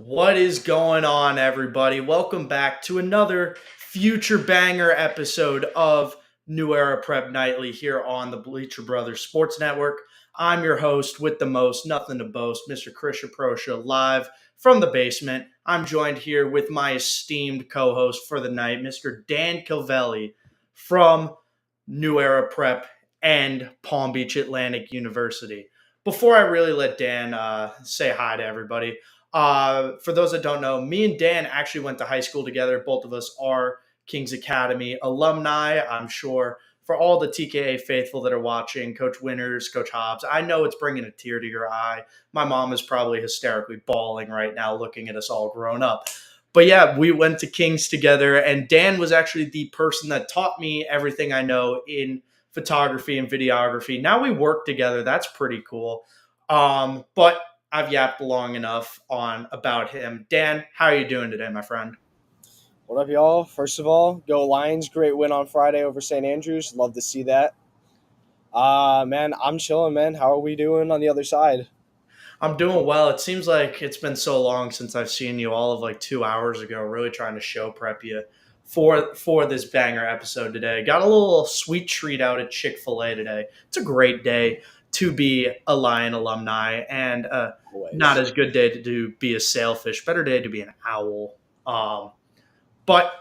What is going on, everybody? Welcome back to another future banger episode of New Era Prep Nightly here on the Bleacher Brothers Sports Network. I'm your host with the most, nothing to boast, Mr. Christian Proscia, live from the basement. I'm joined here with my esteemed co-host for the night, Mr. Dan Kilvelli from New Era Prep and Palm Beach Atlantic University. Before I really let Dan say hi to everybody, for those that don't know, me and Dan actually went to high school together. Both of us are Kings Academy alumni. I'm sure for all the TKA faithful that are watching, Coach Winters, Coach Hobbs, I know it's bringing a tear to your eye. My mom is probably hysterically bawling right now looking at us all grown up. But yeah, we went to Kings together, and Dan was actually the person that taught me everything I know in photography and videography. Now we work together. That's pretty cool. But I've yapped long enough on about him. Dan, how are you doing today, my friend? What up, y'all? First of all, go Lions. Great win on Friday over St. Andrews. Love to see that. Man, I'm chilling, man. How are we doing on the other side? I'm doing well. It seems like it's been so long since I've seen you all of like 2 hours ago, really trying to show prep you for this banger episode today. Got a little sweet treat out at Chick-fil-A today. It's a great day to be a Lion alumni and not Always. as good day to be a sailfish, better day to be an owl. But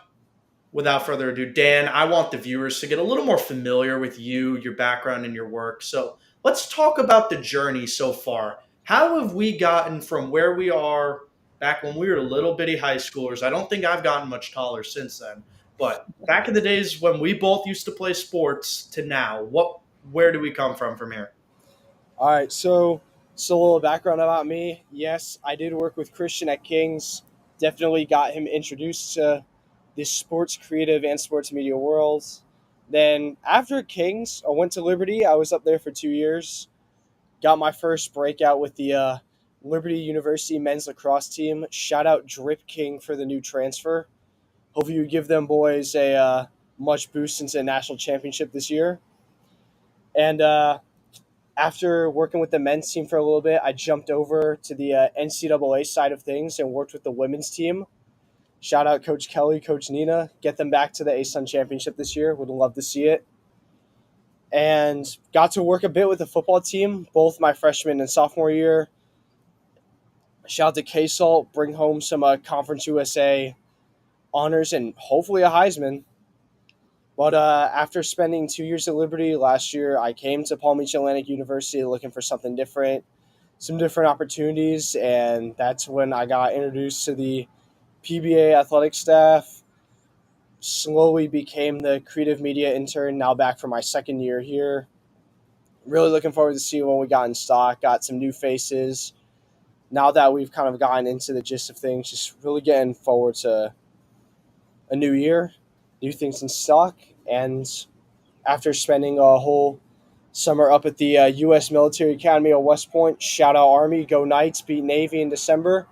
without further ado, Dan, I want the viewers to get a little more familiar with you, your background, and your work. So let's talk about the journey so far. How have we gotten from where we are back when we were little bitty high schoolers? I don't think I've gotten much taller since then. But back in the days when we both used to play sports to now, where do we come from here? All right, so a little background about me. Yes, I did work with Christian at Kings. Definitely got him introduced to this sports creative and sports media worlds. Then after Kings, I went to Liberty. I was up there for 2 years. Got my first breakout with the Liberty University men's lacrosse team. Shout out Drip King for the new transfer. Hopefully, you give them boys a much boost into a national championship this year. And after working with the men's team for a little bit, I jumped over to the NCAA side of things and worked with the women's team. Shout out Coach Kelly, Coach Nina. Get them back to the ASUN championship this year. Would love to see it. And got to work a bit with the football team, both my freshman and sophomore year. Shout out to K-Salt, bring home some Conference USA honors and hopefully a Heisman. But after spending 2 years at Liberty last year, I came to Palm Beach Atlantic University looking for something different, some different opportunities, and that's when I got introduced to the PBA athletic staff, slowly became the creative media intern, now back for my second year here. Really looking forward to see when we got in stock, got some new faces. Now that we've kind of gotten into the gist of things, just really getting forward to a new year, new things in stock, and after spending a whole summer up at the U.S. Military Academy at West Point, shout out Army, go Knights, beat Navy in December.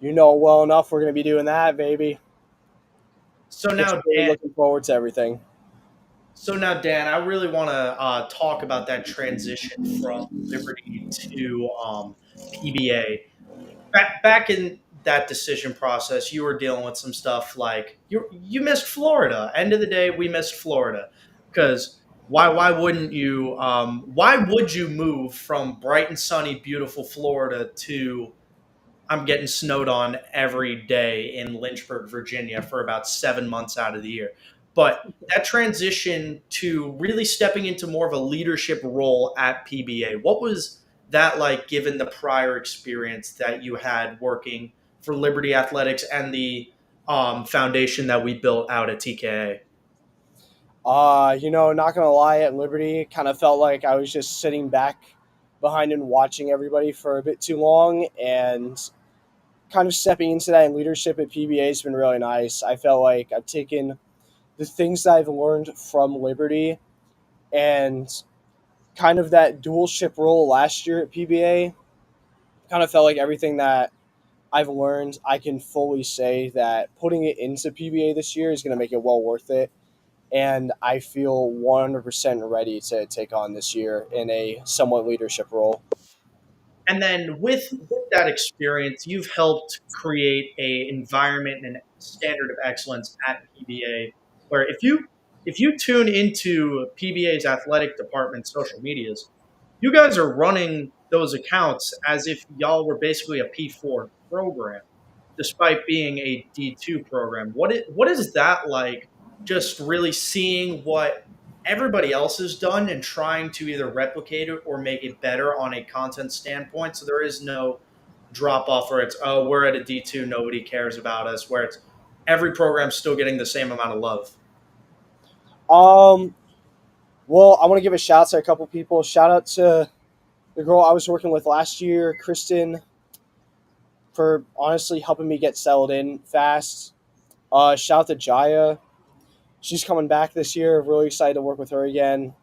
You know well enough we're going to be doing that, baby. So Just now, really Dan, looking forward to everything. I really want to talk about that transition from Liberty to PBA. Back in that decision process, you were dealing with some stuff like you missed Florida. End of the day, we missed Florida because why wouldn't you? Why would you move from bright and sunny, beautiful Florida to I'm getting snowed on every day in Lynchburg, Virginia for about 7 months out of the year. But that transition to really stepping into more of a leadership role at PBA, what was that like given the prior experience that you had working for Liberty Athletics and the foundation that we built out at TKA? Not gonna lie, at Liberty, kind of felt like I was just sitting back behind and watching everybody for a bit too long, and kind of stepping into that in leadership at PBA has been really nice. I felt like I've taken the things that I've learned from Liberty and kind of that dualship role last year at PBA. Kind of felt like everything that I've learned, I can fully say that putting it into PBA this year is going to make it well worth it. And I feel 100% ready to take on this year in a somewhat leadership role. And then with that experience, you've helped create a environment and standard of excellence at PBA, where if you tune into PBA's athletic department social medias, you guys are running those accounts as if y'all were basically a P4 program, despite being a D2 program. What is that like? Just really seeing what everybody else has done and trying to either replicate it or make it better on a content standpoint. So there is no drop off where it's, oh, we're at a D2, nobody cares about us, where it's every program's still getting the same amount of love. Um, well, I want to give a shout out to a couple people. Shout out to the girl I was working with last year, Kristen, for honestly helping me get settled in fast. Shout out to Jaya. She's coming back this year. Really excited to work with her again.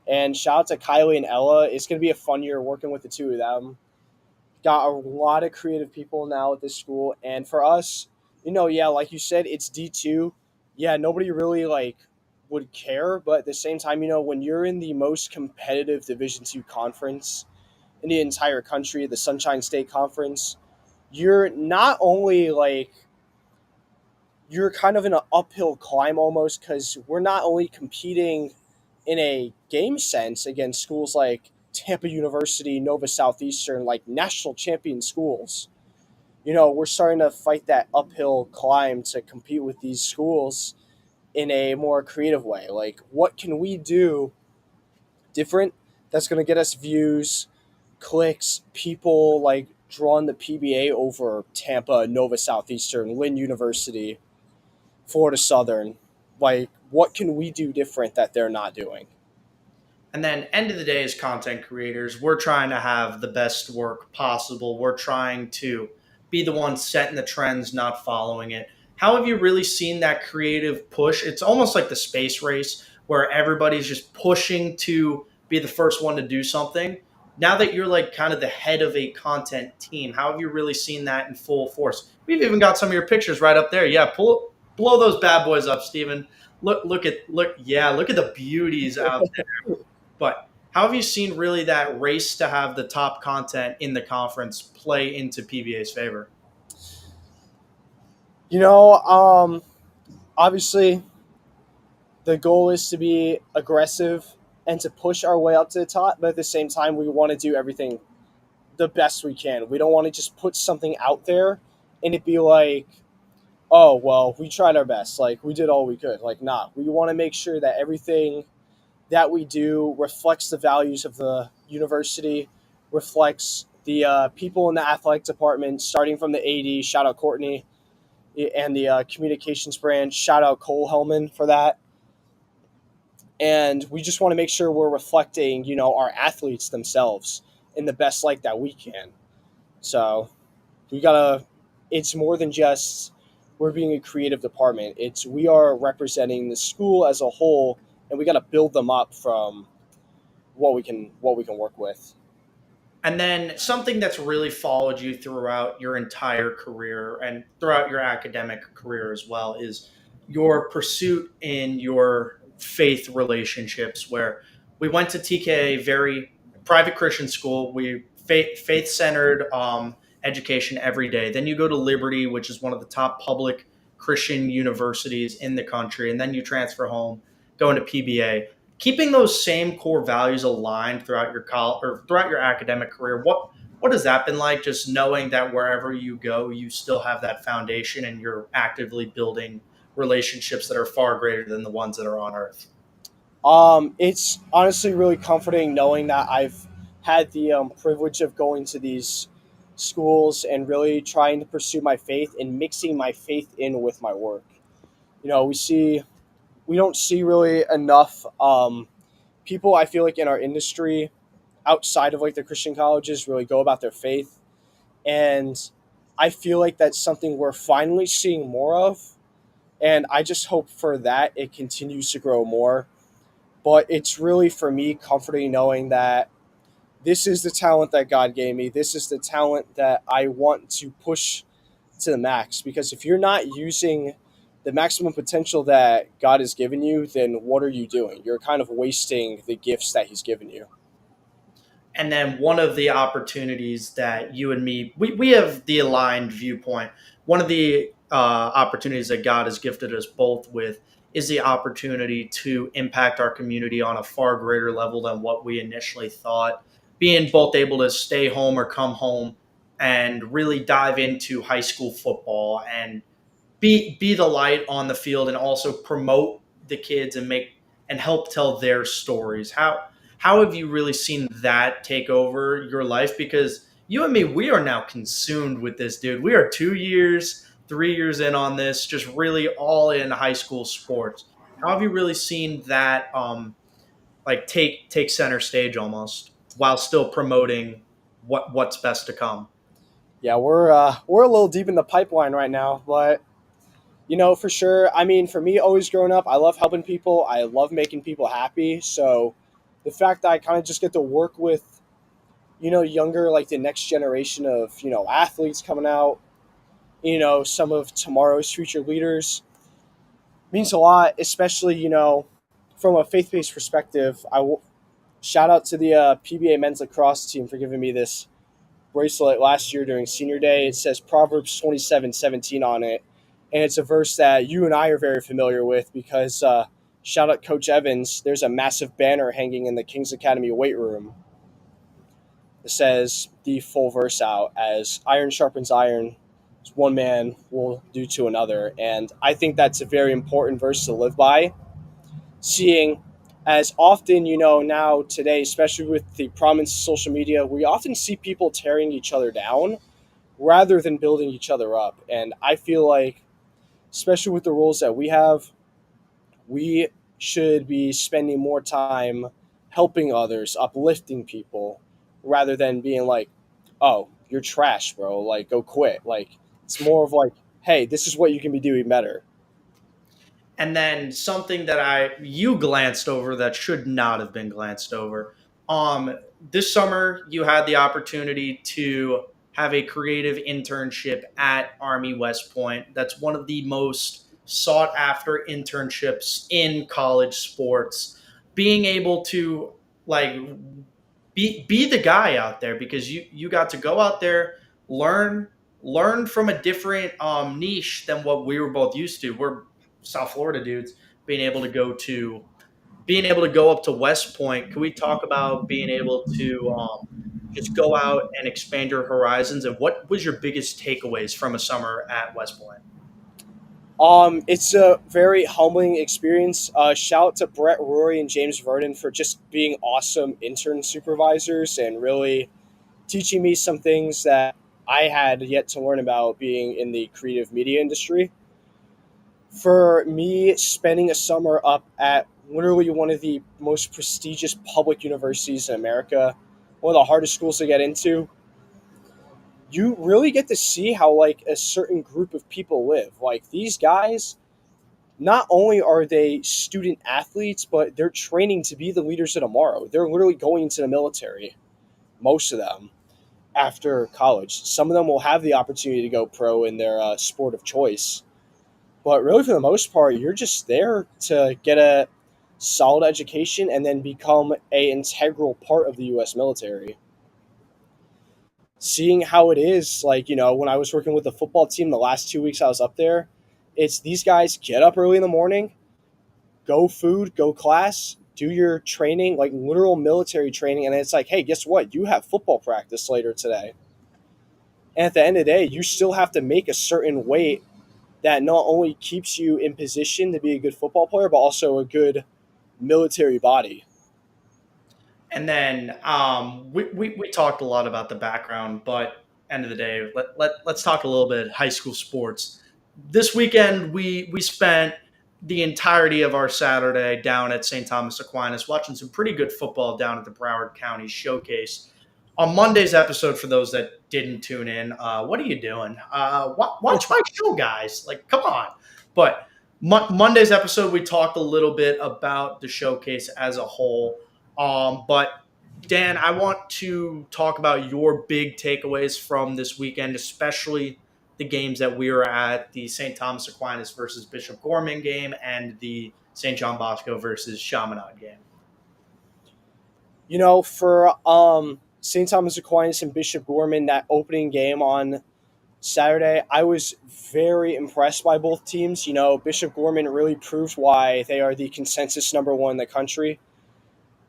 And shout out to Kylie and Ella. It's going to be a fun year working with the two of them. Got a lot of creative people now at this school. And for us, yeah, like you said, it's D2. Yeah, nobody really would care. But at the same time, when you're in the most competitive Division 2 conference in the entire country, the Sunshine State Conference, you're not only you're kind of in an uphill climb almost because we're not only competing in a game sense against schools like Tampa University, Nova Southeastern, like national champion schools. We're starting to fight that uphill climb to compete with these schools in a more creative way. Like, what can we do different that's going to get us views, clicks, people like drawn the PBA over Tampa, Nova Southeastern, Lynn University, Florida Southern? Like, what can we do different that they're not doing? And then, end of the day, as content creators, we're trying to have the best work possible. We're trying to be the ones setting the trends, not following it. How have you really seen that creative push? It's almost like the space race where everybody's just pushing to be the first one to do something. Now that you're like kind of the head of a content team, how have you really seen that in full force? We've even got some of your pictures right up there. Yeah, blow those bad boys up, Steven. Look at the beauties out there. But how have you seen really that race to have the top content in the conference play into PBA's favor? You know, um, Obviously, the goal is to be aggressive and to push our way up to the top, but at the same time, we want to do everything the best we can. We don't want to just put something out there and it be like, oh, well, we tried our best. Like, we did all we could. Like, nah, we want to make sure that everything that we do reflects the values of the university, reflects the people in the athletic department, starting from the AD, shout out Courtney, and the communications branch, shout out Cole Hellman for that. And we just want to make sure we're reflecting, our athletes themselves in the best light that we can. So we gotta. It's more than just we're being a creative department. It's we are representing the school as a whole, and we got to build them up from what we can work with. And then something that's really followed you throughout your entire career and throughout your academic career as well is your pursuit in your faith relationships. Where we went to TKA, very private Christian school. We faith centered education every day. Then you go to Liberty, which is one of the top public Christian universities in the country, and then you transfer home, go into PBA. Keeping those same core values aligned throughout your college or throughout your academic career, what has that been like? Just knowing that wherever you go, you still have that foundation and you're actively building relationships that are far greater than the ones that are on Earth. It's honestly really comforting knowing that I've had the privilege of going to these schools and really trying to pursue my faith and mixing my faith in with my work. We don't see really enough people. I feel like in our industry, outside of like the Christian colleges, really go about their faith, and I feel like that's something we're finally seeing more of. And I just hope for that it continues to grow more. But it's really for me comforting knowing that this is the talent that God gave me. This is the talent that I want to push to the max. Because if you're not using the maximum potential that God has given you, then what are you doing? You're kind of wasting the gifts that He's given you. And then one of the opportunities that you and me, we have the aligned viewpoint. One of the opportunities that God has gifted us both with is the opportunity to impact our community on a far greater level than what we initially thought. Being both able to stay home or come home and really dive into high school football and be the light on the field and also promote the kids and make and help tell their stories. How have you really seen that take over your life? Because you and me, we are now consumed with this, dude. We are 2 years, 3 years in on this, just really all in high school sports. How have you really seen that like take center stage almost while still promoting what's best to come? Yeah, we're a little deep in the pipeline right now, but for sure. I mean, for me, always growing up, I love helping people. I love making people happy. So the fact that I kind of just get to work with younger, like the next generation of athletes coming out, some of tomorrow's future leaders means a lot, especially from a faith-based perspective. Shout out to the PBA men's lacrosse team for giving me this bracelet last year during senior day. It says Proverbs 27:17 on it. And it's a verse that you and I are very familiar with because shout out Coach Evans. There's a massive banner hanging in the King's Academy weight room that says the full verse out as iron sharpens iron, one man will do to another. And I think that's a very important verse to live by, seeing as often, now today, especially with the prominence of social media, we often see people tearing each other down rather than building each other up. And I feel like, especially with the roles that we have, we should be spending more time helping others, uplifting people, rather than being like, oh, you're trash, bro. Like, go quit. Like, it's more of like, hey, this is what you can be doing better. And then something that I you glanced over that should not have been glanced over. This summer you had the opportunity to have a creative internship at Army West Point. That's one of the most sought after internships in college sports. Being able to like be the guy out there because you got to go out there, learn learn from a different niche than what we were both used to. We're South Florida dudes being able to go to being able to go up to West Point. Can we talk about being able to just go out and expand your horizons? And what was your biggest takeaways from a summer at West Point? It's a very humbling experience. Shout out to Brett, Rory, and James Vernon for just being awesome intern supervisors and really teaching me some things that I had yet to learn about being in the creative media industry. For me, spending a summer up at literally one of the most prestigious public universities in America, one of the hardest schools to get into, you really get to see how like a certain group of people live. Like these guys, not only are they student athletes, but they're training to be the leaders of tomorrow. They're literally going into the military, most of them, after college. Some of them will have the opportunity to go pro in their sport of choice. But really, for the most part, you're just there to get a solid education and then become a integral part of the U.S. military. Seeing how it is, like, when I was working with the football team the last 2 weeks I was up there, it's these guys get up early in the morning, go food, go class, do your training, like literal military training, and then it's like, hey, guess what? You have football practice later today. And at the end of the day, you still have to make a certain weight that not only keeps you in position to be a good football player, but also a good military body. And then we talked a lot about the background, but end of the day, let's talk a little bit high school sports. This weekend, we spent the entirety of our Saturday down at St. Thomas Aquinas watching some pretty good football down at the Broward County Showcase. On Monday's episode, for those that didn't tune in, what are you doing? Watch my show, guys. Like, come on. But Monday's episode, we talked a little bit about the showcase as a whole. But Dan, I want to talk about your big takeaways from this weekend, especially the games that we were at, the St. Thomas Aquinas versus Bishop Gorman game and the St. John Bosco versus Chaminade game. For St. Thomas Aquinas and Bishop Gorman, that opening game on Saturday, I was very impressed by both teams. You know, Bishop Gorman really proved why they are the consensus number one in the country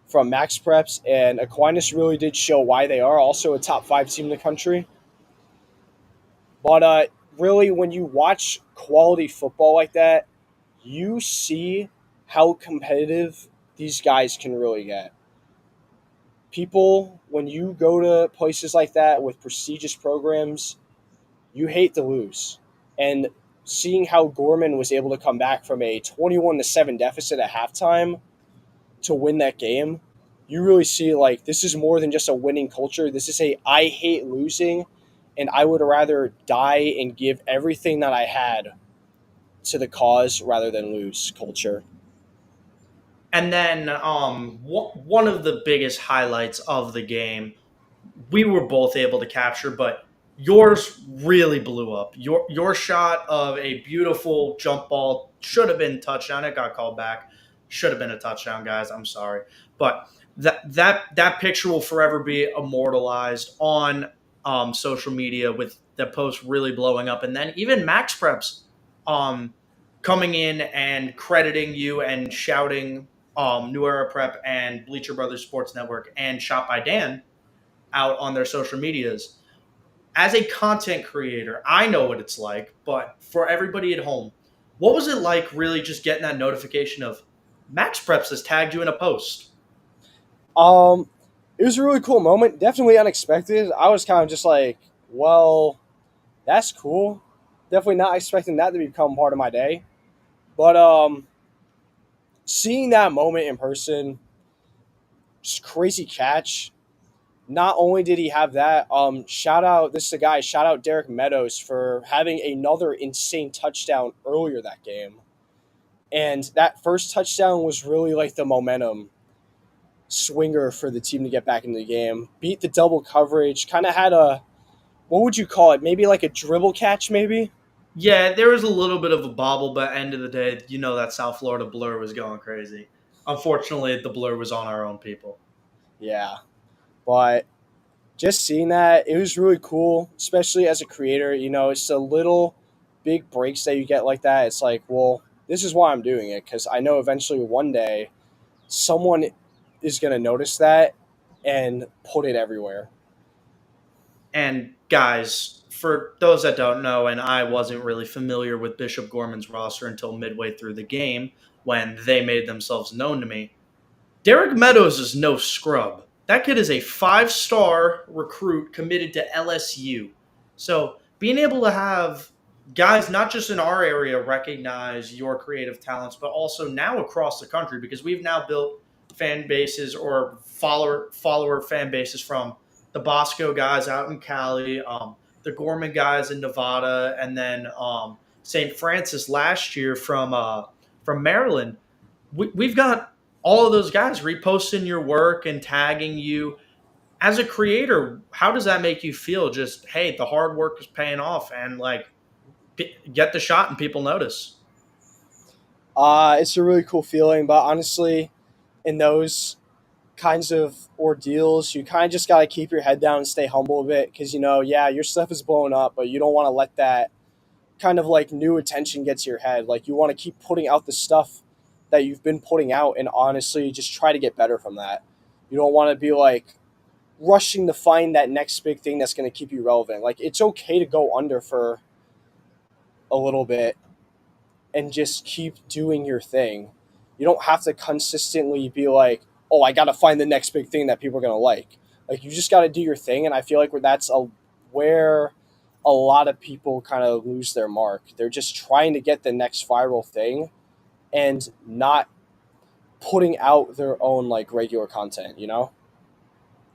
from Max Preps, and Aquinas really did show why they are also a top five team in the country. But really, when you watch quality football like that, you see how competitive these guys can really get. People, when you go to places like that with prestigious programs, you hate to lose. And seeing how Gorman was able to come back from a 21-7 deficit at halftime to win that game, you really see like this is more than just a winning culture. This is a I hate losing and I would rather die and give everything that I had to the cause rather than lose culture. And then one of the biggest highlights of the game we were both able to capture, but yours really blew up. Your shot of a beautiful jump ball should have been touchdown. It got called back. Should have been a touchdown, guys. I'm sorry, but that picture will forever be immortalized on social media with the post really blowing up, and then even Max Preps um, coming in and crediting you and shouting New Era Prep and Bleacher Brothers Sports Network and Shot by Dan out on their social medias. As a content creator, I know what it's like, but for everybody at home, what was it like really just getting that notification of Max Preps has tagged you in a post? Um, it was a really cool moment. Definitely unexpected. I was kind of just like, well, that's cool. Definitely not expecting that to become part of my day. But seeing that moment in person, just crazy catch. Not only did he have that, shout out this is a guy. Shout out Derek Meadows for having another insane touchdown earlier that game. And that first touchdown was really like the momentum swinger for the team to get back into the game. Beat the double coverage. Kind of had a what would you call it? Maybe like a dribble catch, maybe. Yeah, there was a little bit of a bobble, but end of the day, you know that South Florida blur was going crazy. Unfortunately, the blur was on our own people. Yeah, but just seeing that, it was really cool, especially as a creator. You know, it's the little big breaks that you get like that. It's like, well, this is why I'm doing it because I know eventually one day someone is going to notice that and put it everywhere. And guys, for those that don't know, and I wasn't really familiar with Bishop Gorman's roster until midway through the game when they made themselves known to me. Derek Meadows is no scrub. That kid is a 5-star recruit committed to LSU. So being able to have guys not just in our area recognize your creative talents, but also now across the country, because we've now built fan bases or follower fan bases from the Bosco guys out in Cali, the Gorman guys in Nevada, and then St. Francis last year from Maryland. We've got all of those guys reposting your work and tagging you. As a creator, how does that make you feel? Just, hey, the hard work is paying off and like get the shot and people notice. It's a really cool feeling, but honestly, in those kinds of ordeals, you kind of just got to keep your head down and stay humble a bit because, you know, yeah, your stuff is blowing up, but you don't want to let that kind of like new attention get to your head. Like, you want to keep putting out the stuff that you've been putting out and honestly just try to get better from that. You don't want to be like rushing to find that next big thing that's going to keep you relevant. Like, it's okay to go under for a little bit and just keep doing your thing. You don't have to consistently be like, oh, I got to find the next big thing that people are going to like. Like, you just got to do your thing. And I feel like where a lot of people kind of lose their mark. They're just trying to get the next viral thing and not putting out their own like regular content, you know?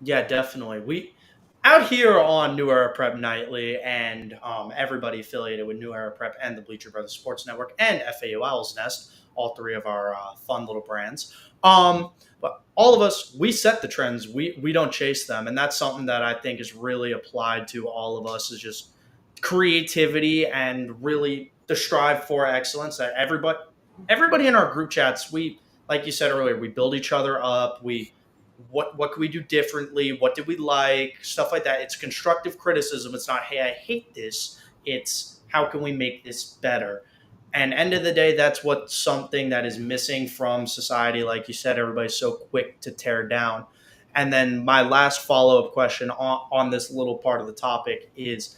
Yeah, definitely. We out here on New Era Prep Nightly and everybody affiliated with New Era Prep and the Bleacher Brothers Sports Network and FAU Owl's Nest, all three of our fun little brands. But all of us, we set the trends. We don't chase them, and that's something that I think is really applied to all of us. Is just creativity and really the strive for excellence. That everybody in our group chats, we like you said earlier, we build each other up. We what can we do differently? What did we like? Stuff like that. It's constructive criticism. It's not, hey, I hate this. It's how can we make this better? And end of the day, that's what something that is missing from society. Like you said, everybody's so quick to tear down. And then my last follow up question on this little part of the topic is,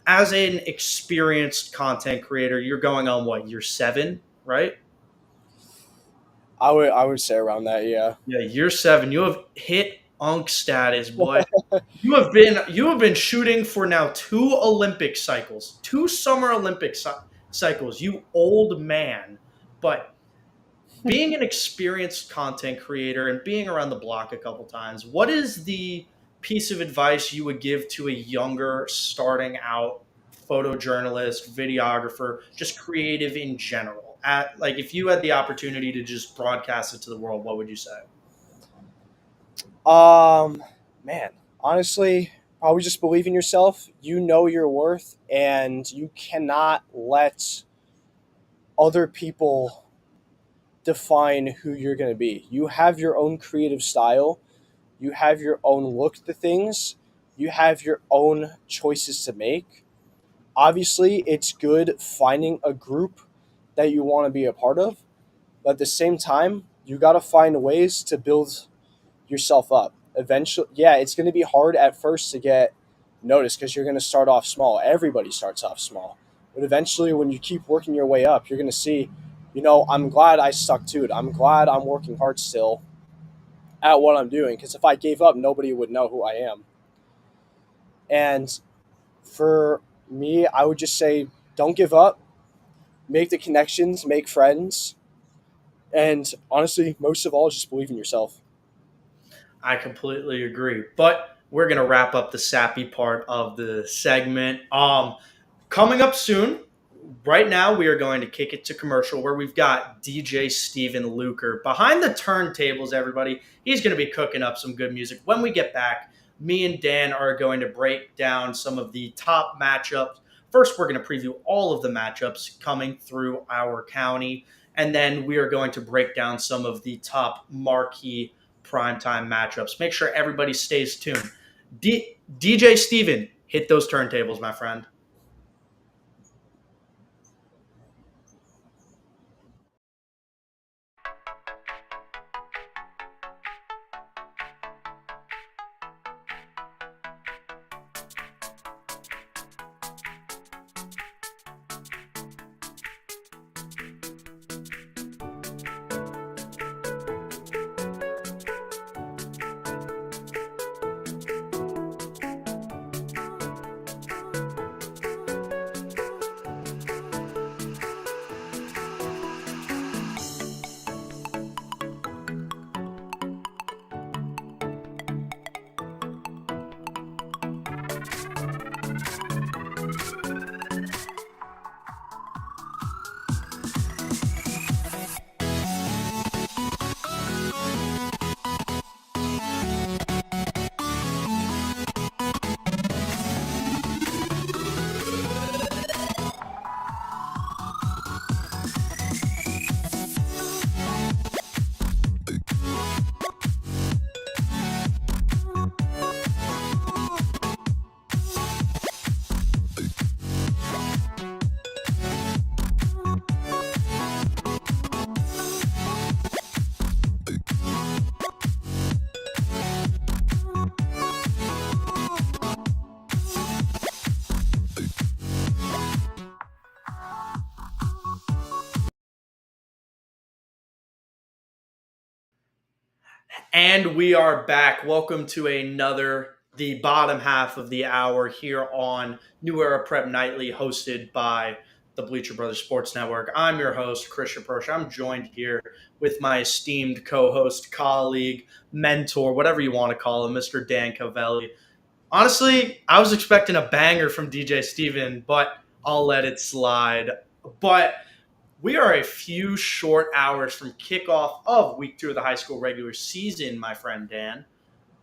as an experienced content creator, you're going on what, year 7, right? I would say around that, yeah. Yeah, year 7. You have hit unk status, boy. You have been shooting for now 2 Olympic cycles, 2 Summer Olympic cycles. You old man. But being an experienced content creator and being around the block a couple times, what is the piece of advice you would give to a younger, starting out photojournalist, videographer, just creative in general? At like, if you had the opportunity to just broadcast it to the world, what would you say? Um, Man, honestly, probably just believe in yourself. You know your worth, and you cannot let other people define who you're going to be. You have your own creative style, you have your own look to things, you have your own choices to make. Obviously, it's good finding a group that you want to be a part of, but at the same time, you got to find ways to build yourself up. Eventually, yeah, it's going to be hard at first to get noticed because you're going to start off small. Everybody starts off small. But eventually, when you keep working your way up, you're going to see, I'm glad I stuck to it. I'm glad I'm working hard still at what I'm doing, because if I gave up, nobody would know who I am. And for me, I would just say don't give up, make the connections, make friends, and honestly, most of all, just believe in yourself. I completely agree. But we're gonna wrap up the sappy part of the segment. Coming up soon. Right now, we are going to kick it to commercial where we've got DJ Steven Luker behind the turntables. Everybody, he's going to be cooking up some good music. When we get back, me and Dan are going to break down some of the top matchups. First, we're going to preview all of the matchups coming through our county, and then we are going to break down some of the top marquee primetime matchups. Make sure everybody stays tuned. DJ Steven, hit those turntables, my friend. And we are back. Welcome to the bottom half of the hour here on New Era Prep Nightly, hosted by the Bleacher Brothers Sports Network. I'm your host, Christian Proscia. I'm joined here with my esteemed co-host, colleague, mentor, whatever you want to call him, Mr. Dan Cavelli. Honestly, I was expecting a banger from DJ Steven, but I'll let it slide. But we are a few short hours from kickoff of week 2 of the high school regular season, my friend Dan.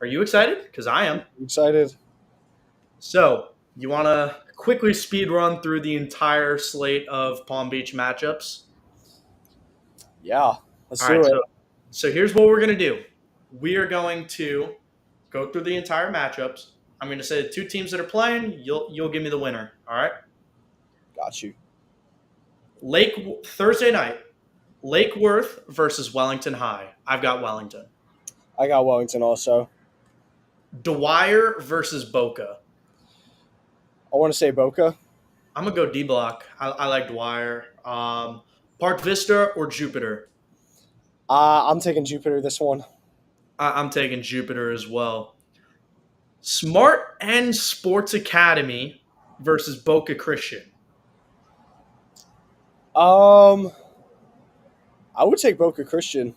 Are you excited? Because I am. Excited? So, you want to quickly speed run through the entire slate of Palm Beach matchups? Yeah, let's All do right. it. So here's what we're going to do. We are going to go through the entire matchups. I'm going to say the two teams that are playing. You'll give me the winner. All right. Got you. Lake Thursday night. Lake Worth versus Wellington High. I've got Wellington. I got Wellington also. Dwyer versus Boca. I want to say Boca. I'm gonna go D Block. I like Dwyer. Park Vista or Jupiter. I'm taking Jupiter this one. I'm taking Jupiter as well. Smart and Sports Academy versus Boca Christian. I would take Boca Christian.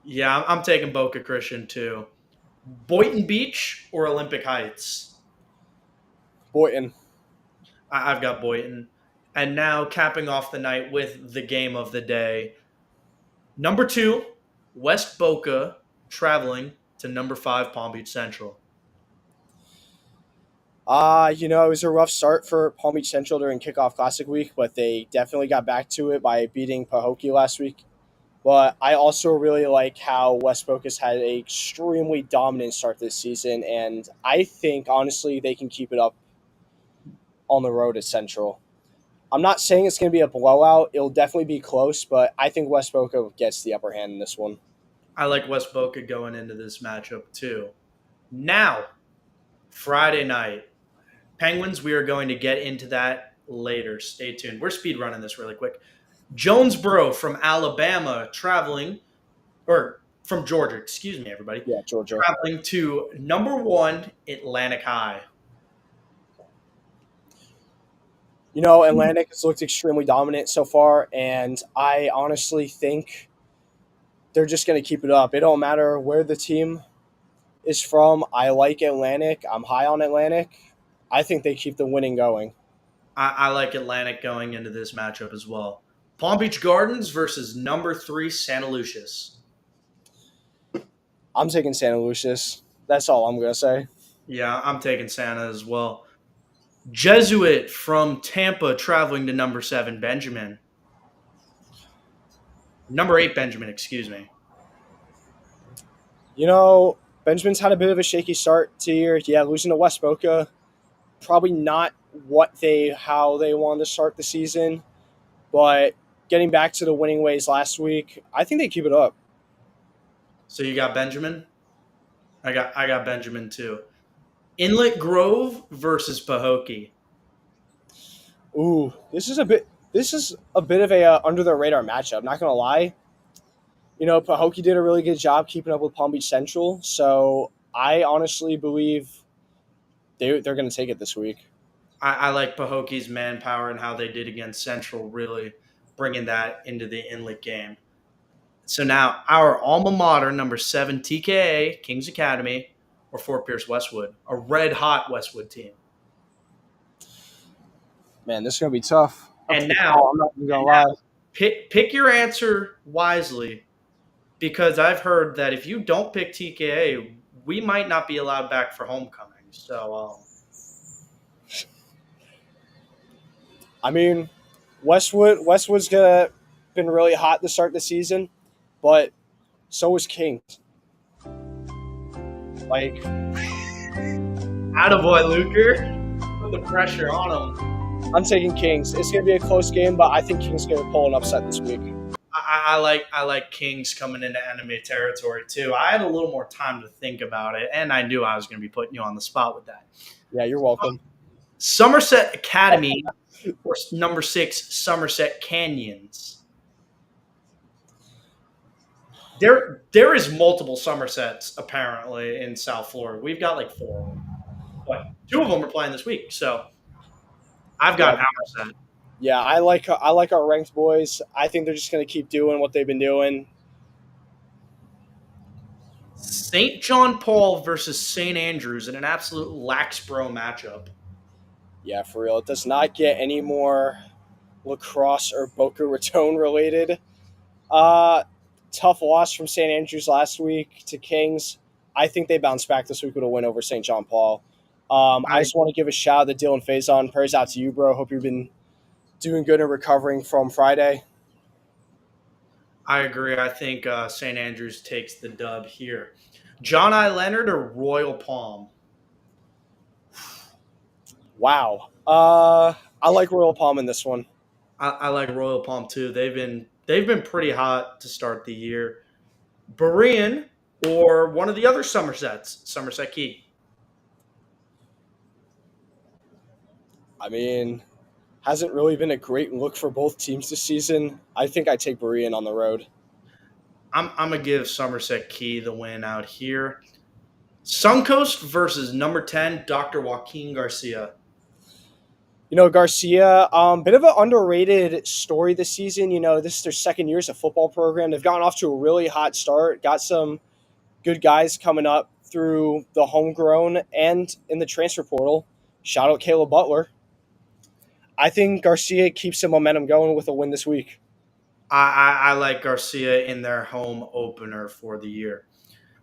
Yeah, I'm taking Boca Christian too. Boynton Beach or Olympic Heights. Boynton. I've got Boynton. And now capping off the night with the game of the day. Number 2, West Boca traveling to number 5, Palm Beach Central. It was a rough start for Palm Beach Central during kickoff classic week, but they definitely got back to it by beating Pahokee last week. But I also really like how West Boca's had an extremely dominant start this season, and I think, honestly, they can keep it up on the road at Central. I'm not saying it's going to be a blowout. It'll definitely be close, but I think West Boca gets the upper hand in this one. I like West Boca going into this matchup too. Now, Friday night, Penguins, we are going to get into that later. Stay tuned. We're speed running this really quick. Jonesboro from Alabama traveling, or from Georgia, excuse me, everybody, Yeah, Georgia. traveling to number 1, Atlantic High. Atlantic has looked extremely dominant so far, and I honestly think they're just going to keep it up. It don't matter where the team is from. I like Atlantic. I'm high on Atlantic. I think they keep the winning going. I like Atlantic going into this matchup as well. Palm Beach Gardens versus number 3, Santa Lucius. I'm taking Santa Lucius. That's all I'm going to say. Yeah, I'm taking Santa as well. Jesuit from Tampa traveling to number 7, Benjamin. Number 8, Benjamin, excuse me. Benjamin's had a bit of a shaky start to the year. Yeah, losing to West Boca, probably not how they wanted to start the season, but getting back to the winning ways last week, I think they keep it up. So you got Benjamin? I got Benjamin too. Inlet Grove versus Pahokee. Ooh, this is a bit of a under the radar matchup. Not gonna lie, Pahokee did a really good job keeping up with Palm Beach Central, so I honestly believe they're going to take it this week. I like Pahokee's manpower and how they did against Central, really bringing that into the Inlet game. So now our alma mater, number 7, TKA, Kings Academy, or Fort Pierce Westwood, a red hot Westwood team. Man, this is going to be tough. And now, I'm not even going to lie. Pick your answer wisely, because I've heard that if you don't pick TKA, we might not be allowed back for homecoming. So, I mean, Westwood's been really hot to start the season, but so was Kings. Like, attaboy, Luker. Put the pressure on him. I'm taking Kings. It's going to be a close game, but I think Kings going to pull an upset this week. I like Kings coming into enemy territory too. I had a little more time to think about it, and I knew I was going to be putting you on the spot with that. Yeah, you're welcome. Somerset Academy, or number 6, Somerset Canyons. There is multiple Somersets apparently in South Florida. We've got like 4 of them, but 2 of them are playing this week. So I've got Somerset. Yeah, I like our ranked boys. I think they're just going to keep doing what they've been doing. St. John Paul versus St. Andrews in an absolute Laxbro matchup. Yeah, for real. It does not get any more lacrosse or Boca Raton related. Tough loss from St. Andrews last week to Kings. I think they bounce back this week with a win over St. John Paul. I just want to give a shout out to Dylan Faison. Prayers out to you, bro. Hope you've been doing good and recovering from Friday. I agree. I think St. Andrews takes the dub here. John I. Leonard or Royal Palm? Wow. I like Royal Palm in this one. I like Royal Palm too. They've been pretty hot to start the year. Berean or one of the other Somersets, Somerset Key. I mean, hasn't really been a great look for both teams this season. I think I take Berean on the road. I'm gonna give Somerset Key the win out here. Suncoast versus number 10, Dr. Joaquin Garcia. Garcia, bit of an underrated story this season. This is their second year as a football program. They've gotten off to a really hot start, got some good guys coming up through the homegrown and in the transfer portal. Shout out Caleb Butler. I think Garcia keeps the momentum going with a win this week. I like Garcia in their home opener for the year.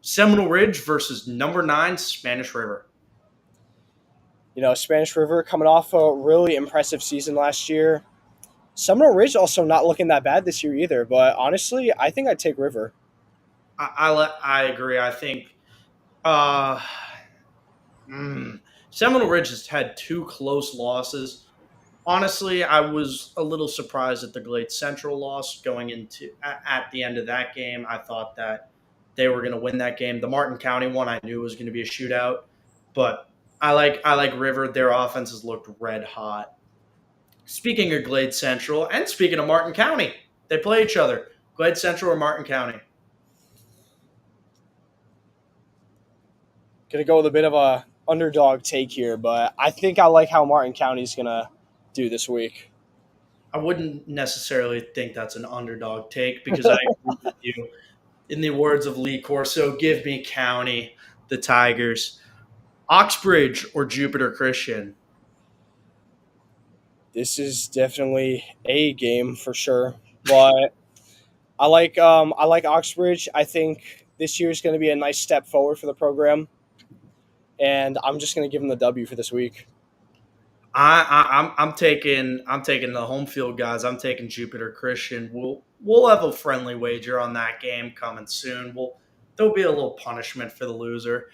Seminole Ridge versus number 9, Spanish River. Spanish River coming off a really impressive season last year. Seminole Ridge also not looking that bad this year either, but honestly, I think I'd take River. I agree. I think uh, Seminole Ridge has had two close losses. Honestly, I was a little surprised at the Glade Central loss going into at the end of that game. I thought that they were going to win that game. The Martin County one, I knew was going to be a shootout, but I like River. Their offense has looked red hot. Speaking of Glade Central, and speaking of Martin County, they play each other. Glade Central or Martin County? Gonna go with a bit of a underdog take here, but I think I like how Martin County's gonna do this week. I wouldn't necessarily think that's an underdog take because I agree with you. In the words of Lee Corso, give me County, the Tigers. Oxbridge or Jupiter Christian? This is definitely a game for sure, but I like Oxbridge. I think this year is going to be a nice step forward for the program, and I'm just going to give them the W for this week. I'm taking the home field guys. I'm taking Jupiter Christian. We'll have a friendly wager on that game coming soon. There'll be a little punishment for the loser.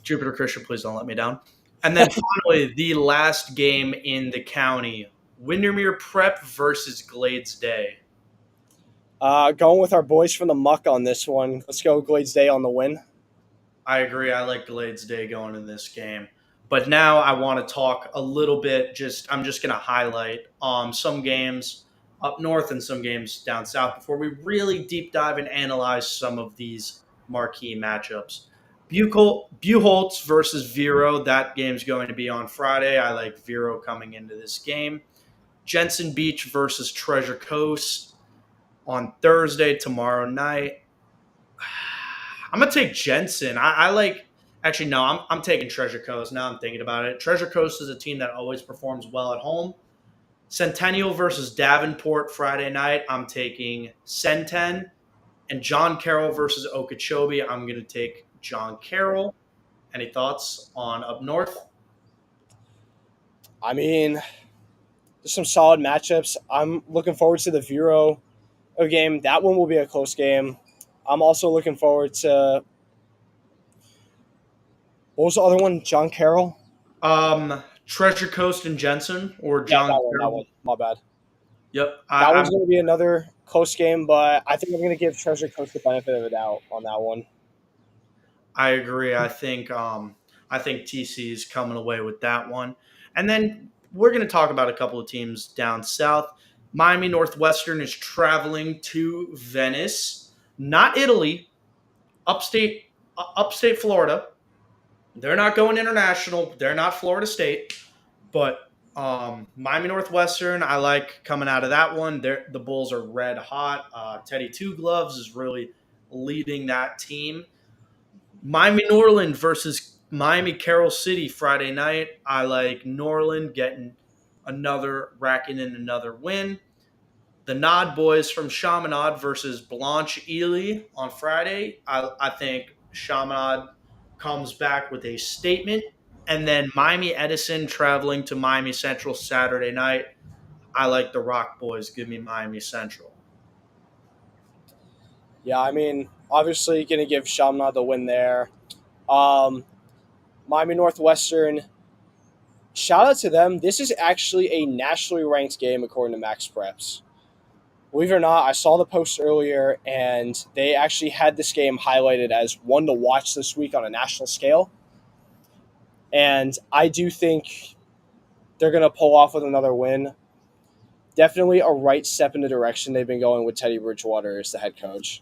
Jupiter Christian, please don't let me down. And then finally, the last game in the county: Windermere Prep versus Glades Day. Going with our boys from the Muck on this one. Let's go Glades Day on the win. I agree. I like Glades Day going in this game. But now I want to talk a little bit. I'm just going to highlight some games up north and some games down south before we really deep dive and analyze some of these marquee matchups. Buchholz versus Vero. That game's going to be on Friday. I like Vero coming into this game. Jensen Beach versus Treasure Coast on Thursday tomorrow night. I'm gonna take Jensen. I like. Actually, no. I'm taking Treasure Coast. Now I'm thinking about it. Treasure Coast is a team that always performs well at home. Centennial versus Davenport Friday night. I'm taking Centen. And John Carroll versus Okeechobee. I'm gonna take John Carroll. Any thoughts on up north? I mean, there's some solid matchups. I'm looking forward to the Vero game. That one will be a close game. I'm also looking forward to what was the other one? John Carroll. Treasure Coast and Jensen or Yeah, John that one. That Carroll. one. My bad. Yep. That one's going to be another close game, but I think I'm going to give Treasure Coast the benefit of the doubt on that one. I agree. I think TC is coming away with that one. And then we're going to talk about a couple of teams down south. Miami Northwestern is traveling to Venice, not Italy, upstate Florida. They're not going international. They're not Florida State, but Miami Northwestern, I like coming out of that one. The Bulls are red hot. Teddy Two Gloves is really leading that team. Miami Norland versus Miami Carroll City Friday night. I like Norland getting racking in another win. The Nod Boys from Chaminade versus Blanche Ely on Friday. I think Chaminade comes back with a statement. And then Miami Edison traveling to Miami Central Saturday night. I like the Rock Boys. Give me Miami Central. Yeah, I mean, obviously going to give Shamna the win there. Um, Miami Northwestern, shout out to them. This is actually a nationally ranked game according to Max Preps. Believe it or not, I saw the post earlier, and they actually had this game highlighted as one to watch this week on a national scale. And I do think they're going to pull off with another win. Definitely a right step in the direction they've been going with Teddy Bridgewater as the head coach.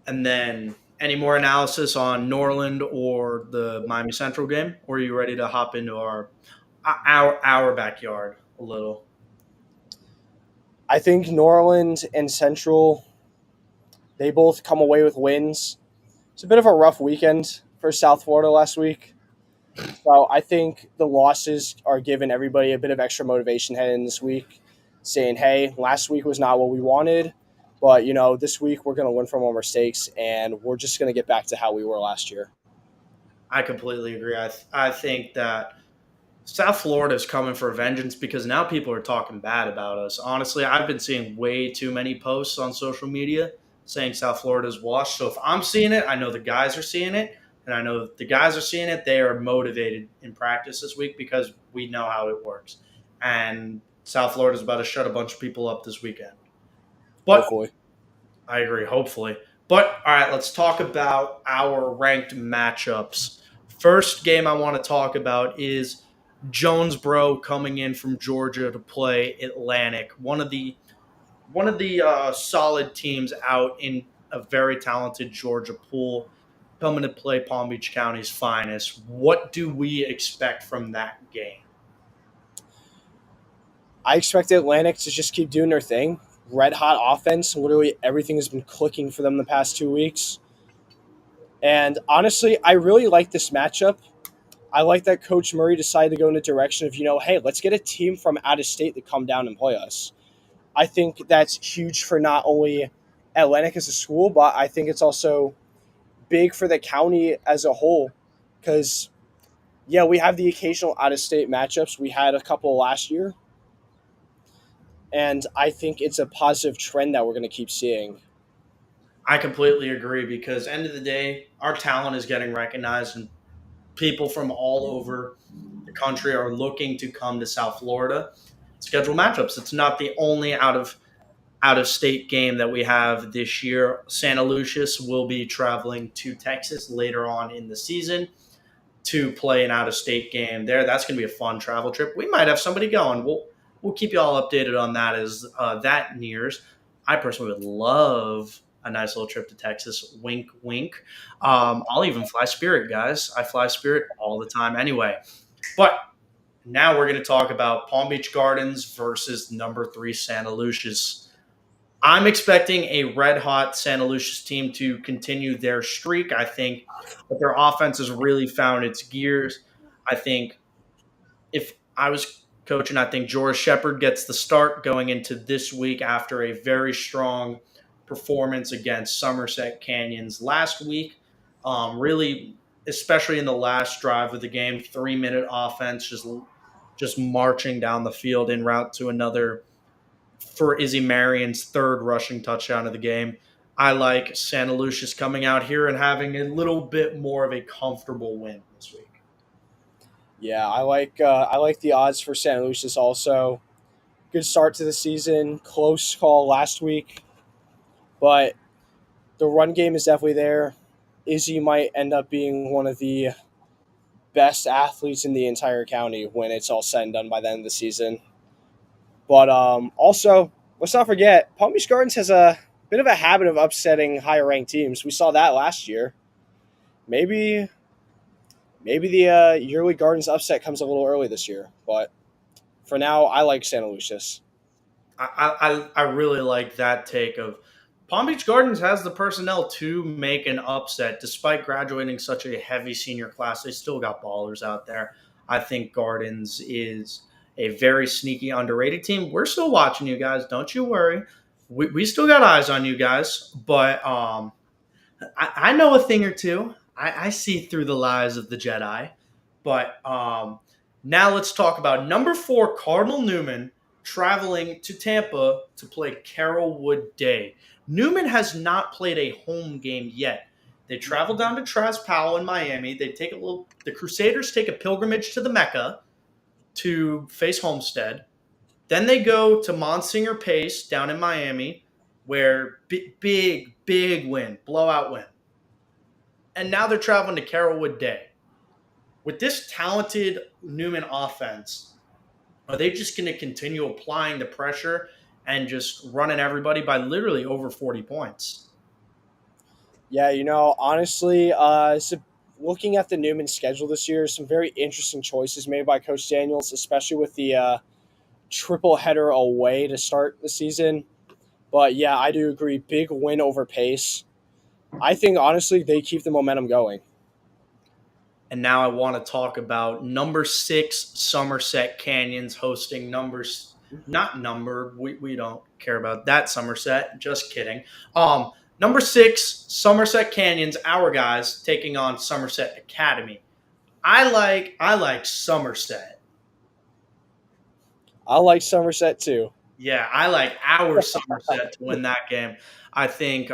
And then any more analysis on Norland or the Miami Central game, or are you ready to hop into our backyard a little? I think New Orleans and Central, they both come away with wins. It's a bit of a rough weekend for South Florida last week. So I think the losses are giving everybody a bit of extra motivation heading this week, saying, hey, last week was not what we wanted, but this week we're going to learn from our mistakes and we're just going to get back to how we were last year. I completely agree. I think that South Florida is coming for vengeance because now people are talking bad about us. Honestly, I've been seeing way too many posts on social media saying South Florida's washed. So if I'm seeing it, I know the guys are seeing it. And I know if the guys are seeing it, they are motivated in practice this week because we know how it works. And South Florida's about to shut a bunch of people up this weekend. But Hopefully. I agree, hopefully. But all right, let's talk about our ranked matchups. First game I want to talk about is Jonesboro coming in from Georgia to play Atlantic, one of the solid teams out in a very talented Georgia pool, coming to play Palm Beach County's finest. What do we expect from that game? I expect Atlantic to just keep doing their thing. Red hot offense. Literally everything has been clicking for them the past 2 weeks. And honestly, I really like this matchup. I like that Coach Murray decided to go in the direction of, hey, let's get a team from out of state to come down and play us. I think that's huge for not only Atlantic as a school, but I think it's also big for the county as a whole. Because, yeah, we have the occasional out of state matchups. We had a couple last year. And I think it's a positive trend that we're going to keep seeing. I completely agree because end of the day, our talent is getting recognized and people from all over the country are looking to come to South Florida schedule matchups. It's not the only out of state game that we have this year. Santa Lucius will be traveling to Texas later on in the season to play an out of state game there. That's going to be a fun travel trip. We might have somebody going. We'll keep you all updated on that as that nears. I personally would love a nice little trip to Texas. Wink, wink. I'll even fly Spirit, guys. I fly Spirit all the time anyway. But now we're going to talk about Palm Beach Gardens versus number 3 Santa Lucius. I'm expecting a red hot Santa Lucius team to continue their streak. I think that their offense has really found its gears. I think if I was coaching, I think George Shepard gets the start going into this week after a very strong performance against Somerset Canyons last week. Really, especially in the last drive of the game, 3-minute offense, just marching down the field en route to another for Izzy Marion's third rushing touchdown of the game. I like Santa Lucius coming out here and having a little bit more of a comfortable win this week. Yeah, I like the odds for Santa Lucius also. Good start to the season. Close call last week, but the run game is definitely there. Izzy might end up being one of the best athletes in the entire county when it's all said and done by the end of the season. But also, let's not forget, Palm Beach Gardens has a bit of a habit of upsetting higher ranked teams. We saw that last year. Maybe the yearly Gardens upset comes a little early this year, but for now, I like Santa Lucius. I really like that take of Palm Beach Gardens has the personnel to make an upset despite graduating such a heavy senior class. They still got ballers out there. I think Gardens is a very sneaky, underrated team. We're still watching you guys. Don't you worry. We still got eyes on you guys, but I know a thing or two. I see through the lies of the Jedi. But now let's talk about number 4, Cardinal Newman traveling to Tampa to play Carrollwood Day. Newman has not played a home game yet. They travel down to Traz Powell in Miami. The Crusaders take a pilgrimage to the Mecca to face Homestead. Then they go to Monsignor Pace down in Miami, where big win, blowout win. And now they're traveling to Carrollwood Day. With this talented Newman offense, are they just going to continue applying the pressure and just running everybody by literally over 40 points? Yeah, honestly, looking at the Newman schedule this year, some very interesting choices made by Coach Daniels, especially with the triple header away to start the season. But yeah, I do agree. Big win over Pace. I think honestly they keep the momentum going. And now I want to talk about number 6 Somerset Canyons hosting numbers not number. We don't care about that Somerset. Just kidding. Number 6 Somerset Canyons, our guys taking on Somerset Academy. I like Somerset. I like Somerset too. Yeah, I like our Somerset to win that game. I think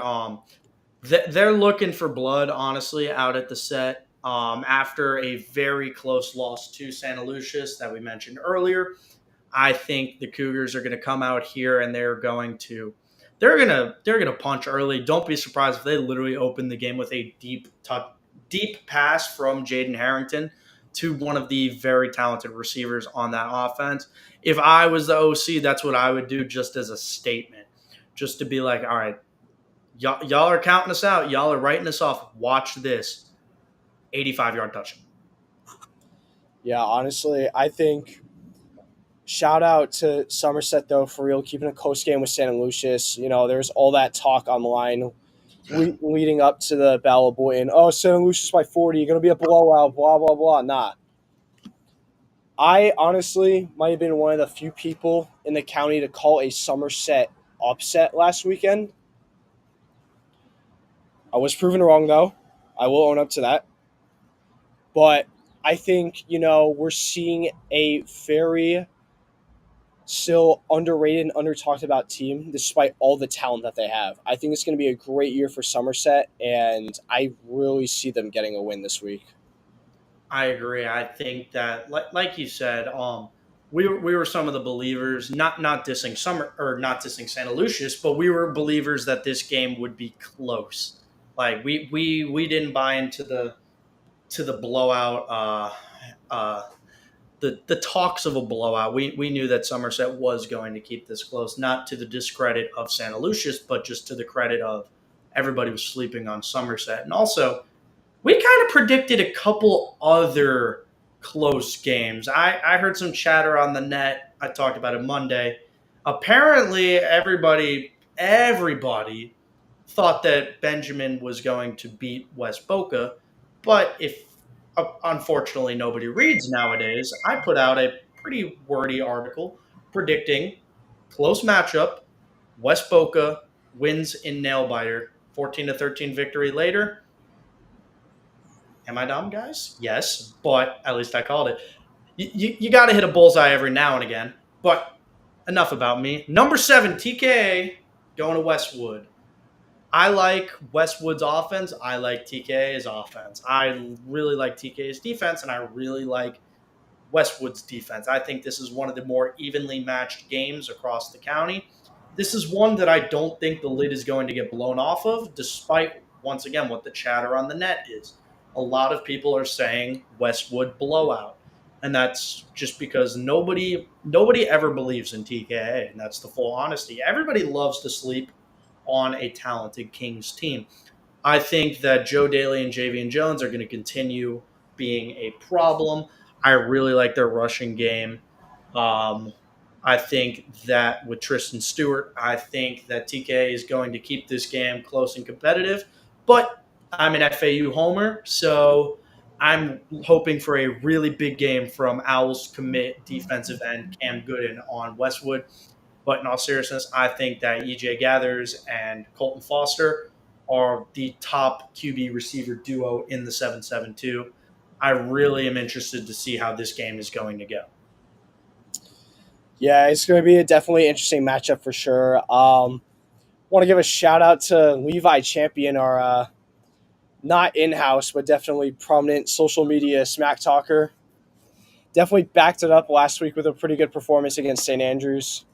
they're looking for blood, honestly, out at the set. After a very close loss to Santa Lucius that we mentioned earlier, I think the Cougars are going to come out here and they're gonna punch early. Don't be surprised if they literally open the game with a deep pass from Jaden Harrington to one of the very talented receivers on that offense. If I was the OC, that's what I would do, just as a statement, just to be like, all right, y'all are counting us out. Y'all are writing us off. Watch this 85-yard touchdown. Yeah, honestly, I think shout out to Somerset though for real keeping a close game with Santa Lucius. There's all that talk online leading up to the Battle of Boynton. Oh, Santa Lucius by 40, going to be a blowout. Blah blah blah. Nah. I honestly might have been one of the few people in the county to call a Somerset upset last weekend. I was proven wrong though. I will own up to that. But I think, we're seeing a very still underrated and under talked about team despite all the talent that they have. I think it's going to be a great year for Somerset, and I really see them getting a win this week. I agree. I think that, like you said, we were some of the believers, not dissing not dissing Santa Lucius, but we were believers that this game would be close. Like we didn't buy into the blowout. The talks of a blowout. We knew that Somerset was going to keep this close, not to the discredit of Santa Lucius, but just to the credit of everybody was sleeping on Somerset, and also we kind of predicted a couple other close games. I heard some chatter on the net. I talked about it Monday. Apparently, everybody thought that Benjamin was going to beat West Boca, but if unfortunately nobody reads nowadays, I put out a pretty wordy article predicting close matchup. West Boca wins in nail biter, 14-13 victory later. Am I dumb, guys? Yes, but at least I called it. You got to hit a bullseye every now and again. But enough about me. Number 7, TKA going to Westwood. I like Westwood's offense. I like TKA's offense. I really like TKA's defense, and I really like Westwood's defense. I think this is one of the more evenly matched games across the county. This is one that I don't think the lid is going to get blown off of, despite, once again, what the chatter on the net is. A lot of people are saying Westwood blowout. And that's just because nobody ever believes in TKA, and that's the full honesty. Everybody loves to sleep on a talented Kings team. I think that Joe Daly and Javian Jones are going to continue being a problem. I really like their rushing game. Um, I think that with Tristan Stewart, I think that TK is going to keep this game close and competitive. But I'm an FAU homer, so I'm hoping for a really big game from Owls commit defensive end Cam Gooden on Westwood. But in all seriousness, I think that EJ Gathers and Colton Foster are the top QB receiver duo in the 7-7-2. I really am interested to see how this game is going to go. Yeah, it's going to be a definitely interesting matchup for sure. Want to give a shout out to Levi Champion, our not in house, but definitely prominent social media smack talker. Definitely backed it up last week with a pretty good performance against St. Andrews.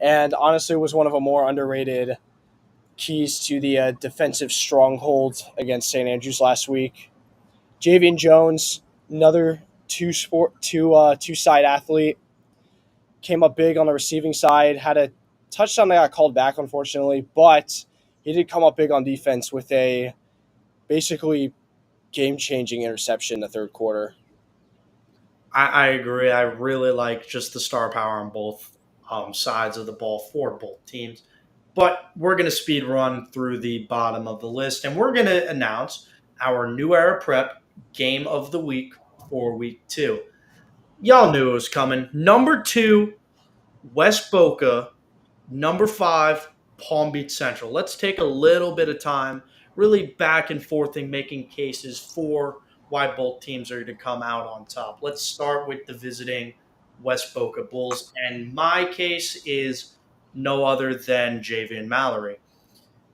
And honestly, was one of the more underrated keys to the defensive stronghold against St. Andrews last week. Javian Jones, another two side athlete, came up big on the receiving side. Had a touchdown that got called back, unfortunately, but he did come up big on defense with a basically game changing interception in the third quarter. I agree. I really like just the star power on both sides of the ball for both teams. But we're going to speed run through the bottom of the list, and we're going to announce our New Era Prep game of the week for week 2. Y'all knew it was coming. Number 2, West Boca. Number 5, Palm Beach Central. Let's take a little bit of time, really back and forthing, making cases for why both teams are going to come out on top. Let's start with the visiting West Boca Bulls. And my case is no other than Javian Mallory.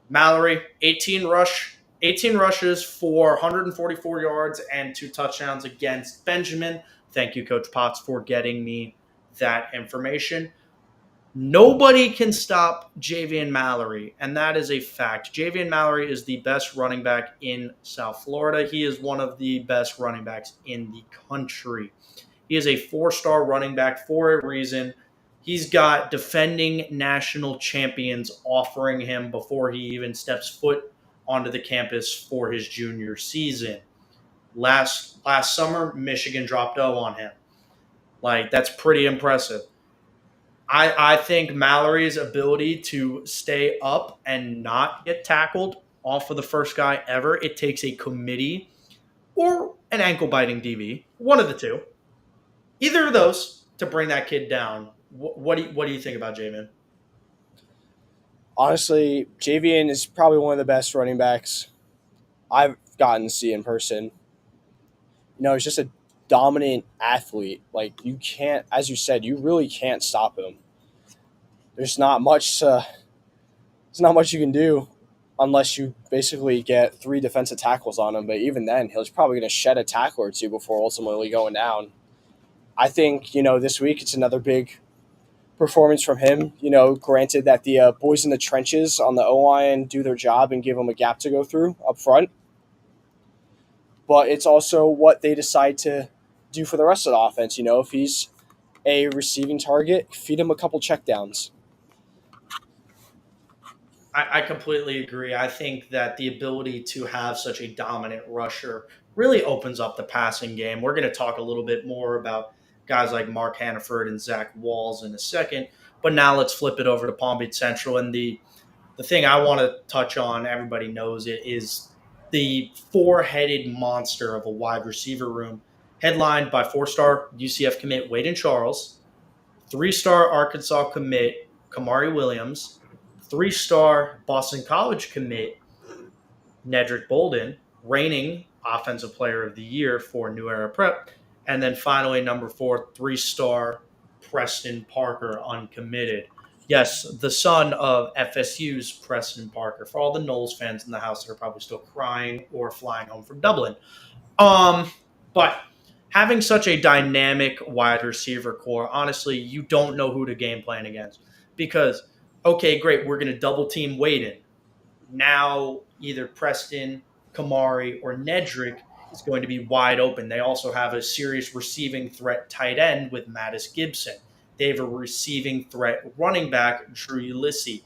Mallory, 18 rushes for 144 yards and 2 touchdowns against Benjamin. Thank you, Coach Potts, for getting me that information. Nobody can stop Javian Mallory, and that is a fact. Javian Mallory is the best running back in South Florida. He is one of the best running backs in the country. He is a 4-star running back for a reason. He's got defending national champions offering him before he even steps foot onto the campus for his junior season. Last summer, Michigan dropped O on him. Like, that's pretty impressive. I think Mallory's ability to stay up and not get tackled off of the first guy ever, it takes a committee or an ankle biting DB, one of the two, either of those to bring that kid down. What do you think about Jamin? Honestly, Javian is probably one of the best running backs I've gotten to see in person. He's just a dominant athlete. Like you can't, as you said, you really can't stop him. There's not much. There's not much you can do unless you basically get 3 defensive tackles on him. But even then, he's probably going to shed a tackle or two before ultimately going down. I think this week it's another big performance from him. Granted that the boys in the trenches on the O line do their job and give him a gap to go through up front, but it's also what they decide to do for the rest of the offense. If he's a receiving target, feed him a couple checkdowns. I completely agree. I think that the ability to have such a dominant rusher really opens up the passing game. We're going to talk a little bit more about guys like Mark Hannaford and Zach Walls in a second. But now let's flip it over to Palm Beach Central. And the thing I want to touch on, everybody knows it, is the 4-headed monster of a wide receiver room, headlined by 4-star UCF commit Waden Charles, 3-star Arkansas commit Kamari Williams, 3-star Boston College commit Nedrick Bolden, reigning Offensive Player of the Year for New Era Prep. And then finally, number 4, 3-star Preston Parker, uncommitted. Yes, the son of FSU's Preston Parker. For all the Knowles fans in the house that are probably still crying or flying home from Dublin. But having such a dynamic wide receiver core, honestly, you don't know who to game plan against. Because, okay, great, we're going to double team Waden. Now either Preston, Kamari, or Nedrick is going to be wide open. They also have a serious receiving threat tight end with Mattis Gibson. They have a receiving threat running back, Drew Ulysses.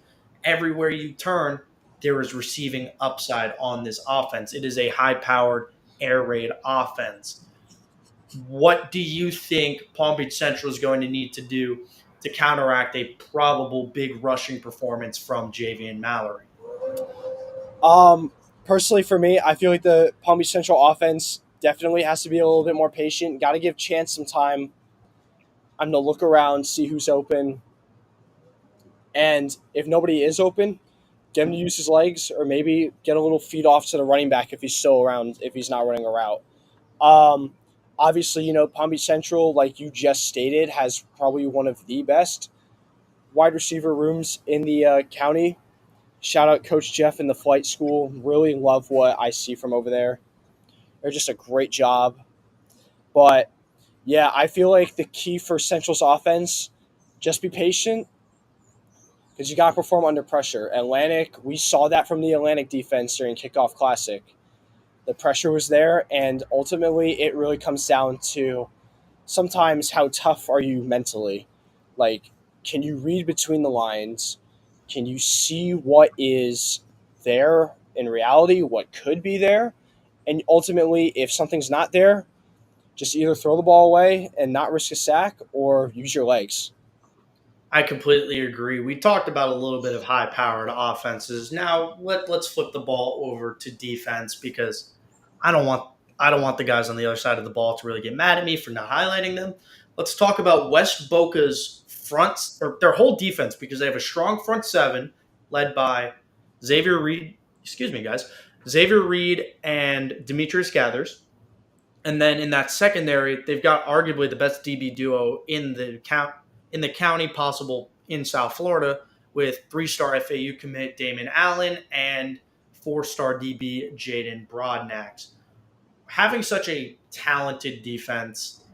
Everywhere you turn, there is receiving upside on this offense. It is a high-powered air raid offense. What do you think Palm Beach Central is going to need to do to counteract a probable big rushing performance from Javian Mallory? Personally, for me, I feel like the Palm Beach Central offense definitely has to be a little bit more patient. Got to give Chance some time. I'm going to look around, see who's open. And if nobody is open, get him to use his legs or maybe get a little feed off to the running back if he's still around, if he's not running a route. Obviously, Palm Beach Central, like you just stated, has probably one of the best wide receiver rooms in the county. Shout out Coach Jeff in the flight school. Really love what I see from over there. They're just a great job. But yeah, I feel like the key for Central's offense, just be patient because you got to perform under pressure. Atlantic, we saw that from the Atlantic defense during Kickoff Classic. The pressure was there, and ultimately, it really comes down to sometimes how tough are you mentally? Like, can you read between the lines? Can you see what is there in reality, what could be there? And ultimately, if something's not there, just either throw the ball away and not risk a sack or use your legs. I completely agree. We talked about a little bit of high powered offenses. Now let's flip the ball over to defense because I don't want I don't want the guys on the other side of the ball to really get mad at me for not highlighting them. Let's talk about West Boca's fronts or their whole defense because they have a strong front seven led by Xavier Reed. Excuse me, guys. Xavier Reed and Demetrius Gathers. And then in that secondary, they've got arguably the best DB duo in the county possible in South Florida with 3-star FAU commit Damon Allen and 4-star DB Jaden Broadnax. Having such a talented defense,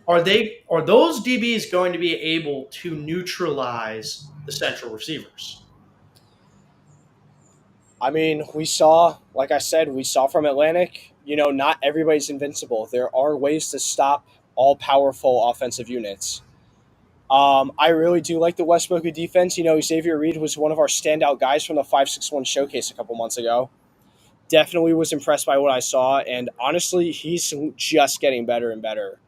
are those DBs going to be able to neutralize the central receivers? I mean, we saw, like I said, we saw from Atlantic, not everybody's invincible. There are ways to stop all powerful offensive units. I really do like the West Boca defense. Xavier Reed was one of our standout guys from the 561 showcase a couple months ago. Definitely was impressed by what I saw, and honestly, he's just getting better and better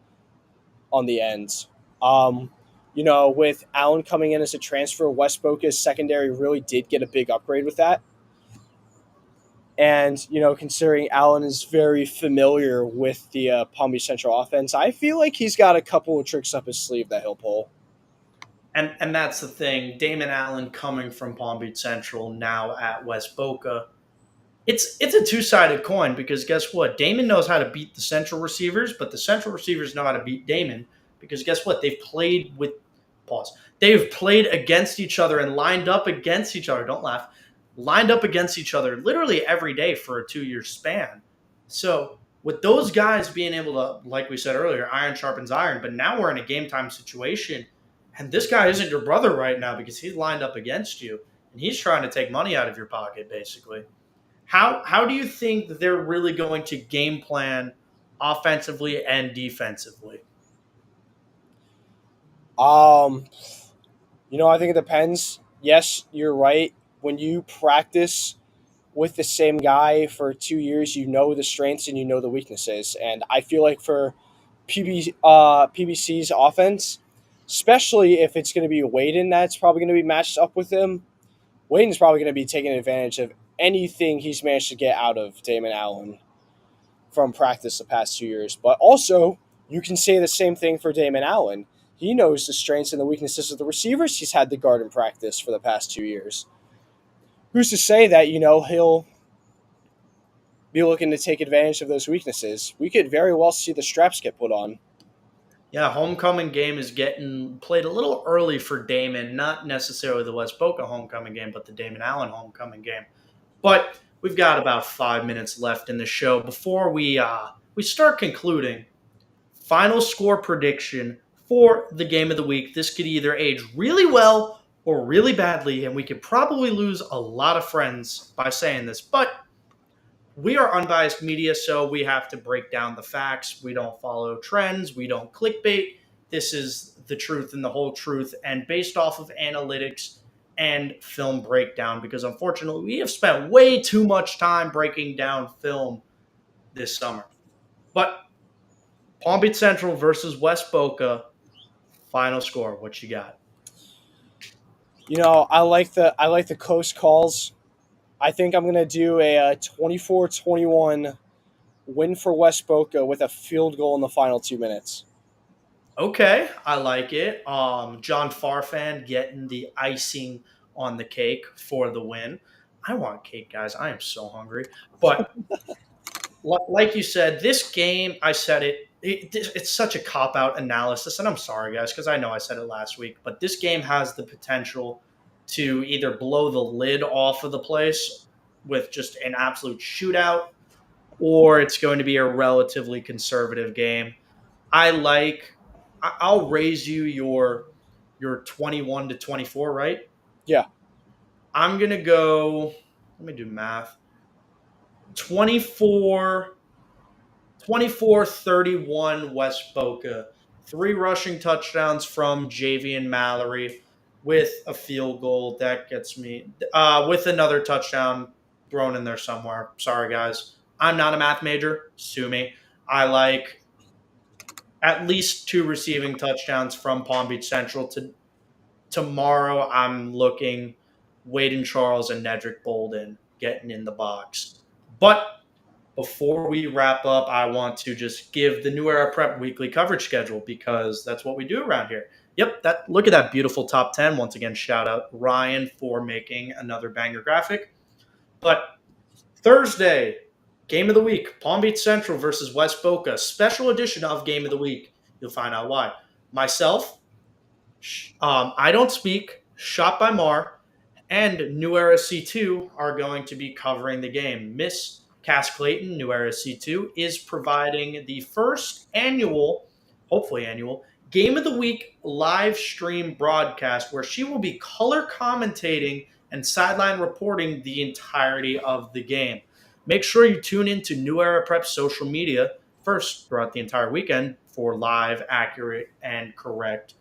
on the ends. With Allen coming in as a transfer, West Boca's secondary really did get a big upgrade with that. And, considering Allen is very familiar with the Palm Beach Central offense, I feel like he's got a couple of tricks up his sleeve that he'll pull. And that's the thing. Damon Allen coming from Palm Beach Central now at West Boca. It's a two-sided coin because guess what? Damon knows how to beat the central receivers, but the central receivers know how to beat Damon because guess what? Pause. They've played against each other and lined up against each other. Don't laugh. Lined up against each other literally every day for a 2-year span. So with those guys being able to, like we said earlier, iron sharpens iron, but now we're in a game time situation, and this guy isn't your brother right now because he's lined up against you and he's trying to take money out of your pocket, basically. How do you think that they're really going to game plan offensively and defensively? Um, I think it depends. Yes, you're right. When you practice with the same guy for 2 years, you know the strengths and you know the weaknesses. And I feel like for PBC's offense, especially if it's going to be Waden that's probably going to be matched up with him, Waden's probably going to be taking advantage of anything he's managed to get out of Damon Allen from practice the past 2 years. But also, you can say the same thing for Damon Allen. He knows the strengths and the weaknesses of the receivers he's had to guard in practice for the past 2 years. Who's to say that, he'll be looking to take advantage of those weaknesses? We could very well see the straps get put on. Yeah, homecoming game is getting played a little early for Damon, not necessarily the West Boca homecoming game, but the Damon Allen homecoming game. But we've got about 5 minutes left in the show before we start concluding. Final score prediction for the game of the week. This could either age really well or really badly, and we could probably lose a lot of friends by saying this. But we are unbiased media, so we have to break down the facts. We don't follow trends. We don't clickbait. This is the truth and the whole truth, and based off of analytics and film breakdown, because unfortunately, we have spent way too much time breaking down film this summer. But Palm Beach Central versus West Boca, final score. What you got? I like the close calls. I think I'm going to do a 24-21 win for West Boca with a field goal in the final 2 minutes. Okay, I like it. John Farfan getting the icing on the cake for the win. I want cake, guys. I am so hungry. But like you said, this game, I said it it's such a cop-out analysis, and I'm sorry, guys, because I know I said it last week, but this game has the potential to either blow the lid off of the place with just an absolute shootout, or it's going to be a relatively conservative game. I'll raise you your 21-24, right? Yeah. I'm gonna go. Let me do math. 24 24-31 West Boca. Three rushing touchdowns from Javian Mallory with a field goal. That gets me with another touchdown thrown in there somewhere. Sorry, guys. I'm not a math major. Sue me. I like at least two receiving touchdowns from Palm Beach Central. Tomorrow, I'm looking Waden Charles and Nedrick Bolden getting in the box. But before we wrap up, I want to just give the New Era Prep weekly coverage schedule because that's what we do around here. Yep, that look at that beautiful top 10. Once again, shout out Ryan for making another banger graphic. But Thursday, game of the week, Palm Beach Central versus West Boca, special edition of Game of the Week. You'll find out why. Myself, I Don't Speak, Shot by Mar, and New Era C2 are going to be covering the game. Miss Cass Clayton, New Era C2, is providing the first annual, hopefully annual, Game of the Week live stream broadcast where she will be color commentating and sideline reporting the entirety of the game. Make sure you tune into New Era Prep social media first throughout the entire weekend for live, accurate, and correct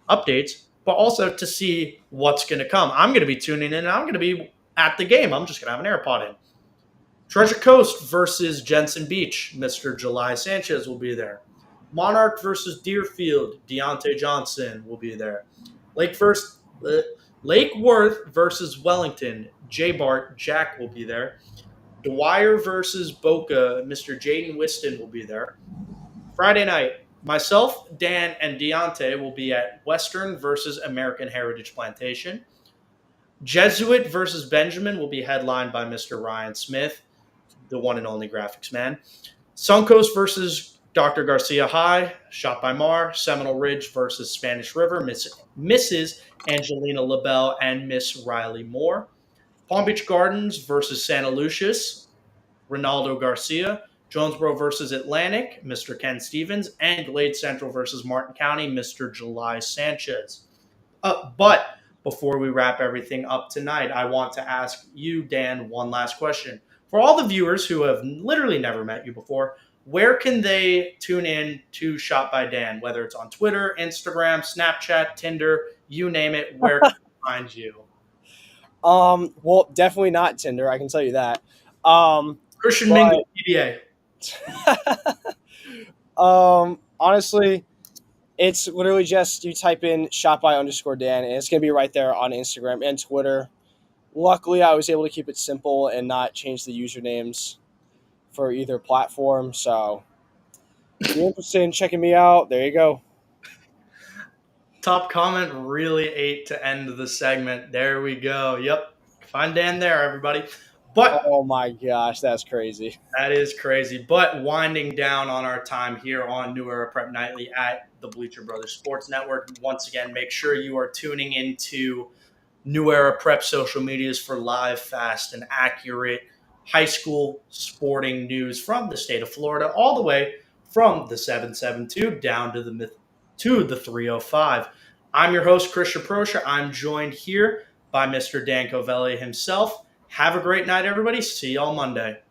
updates, but also to see what's going to come. I'm going to be tuning in and I'm going to be at the game. I'm just going to have an AirPod in. Treasure Coast versus Jensen Beach. Mr. July Sanchez will be there. Monarch versus Deerfield. Deontay Johnson will be there. Lake Worth versus Wellington. J. Bart Jack will be there. Dwyer versus Boca. Mr. Jaden Whiston will be there. Friday night, myself, Dan, and Deontay will be at Western versus American Heritage Plantation. Jesuit versus Benjamin will be headlined by Mr. Ryan Smith, the one and only graphics man. Suncoast versus Dr. Garcia High, Shot by Mar. Seminole Ridge versus Spanish River, Mrs. Angelina LaBelle and Miss Riley Moore. Palm Beach Gardens versus Santa Lucius, Ronaldo Garcia. Jonesboro versus Atlantic, Mr. Ken Stevens, and Glade Central versus Martin County, Mr. July Sanchez. But before we wrap everything up tonight, I want to ask you, Dan, one last question. For all the viewers who have literally never met you before, where can they tune in to Shot by Dan, whether it's on Twitter, Instagram, Snapchat, Tinder, you name it, where can they find you? Well, definitely not Tinder. I can tell you that. Christian but- Mingle, PBA. Honestly, it's literally just you type in shotby_Dan and it's gonna be right there on Instagram and Twitter. Luckily, I was able to keep it simple and not change the usernames for either platform. So, if you're interested in checking me out, there you go. Top comment really ate to end the segment. There we go. Yep. Find Dan there, everybody. But Oh my gosh, that's crazy. that is crazy. But winding down on our time here on New Era Prep Nightly at the Bleacher Brothers Sports Network. Once again, make sure you are tuning into New Era Prep social medias for live, fast, and accurate high school sporting news from the state of Florida, all the way from the 772 down to the 305. I'm your host, Christian Proscia. I'm joined here by Mr. Dan Covelli himself. Have a great night, everybody. See y'all Monday.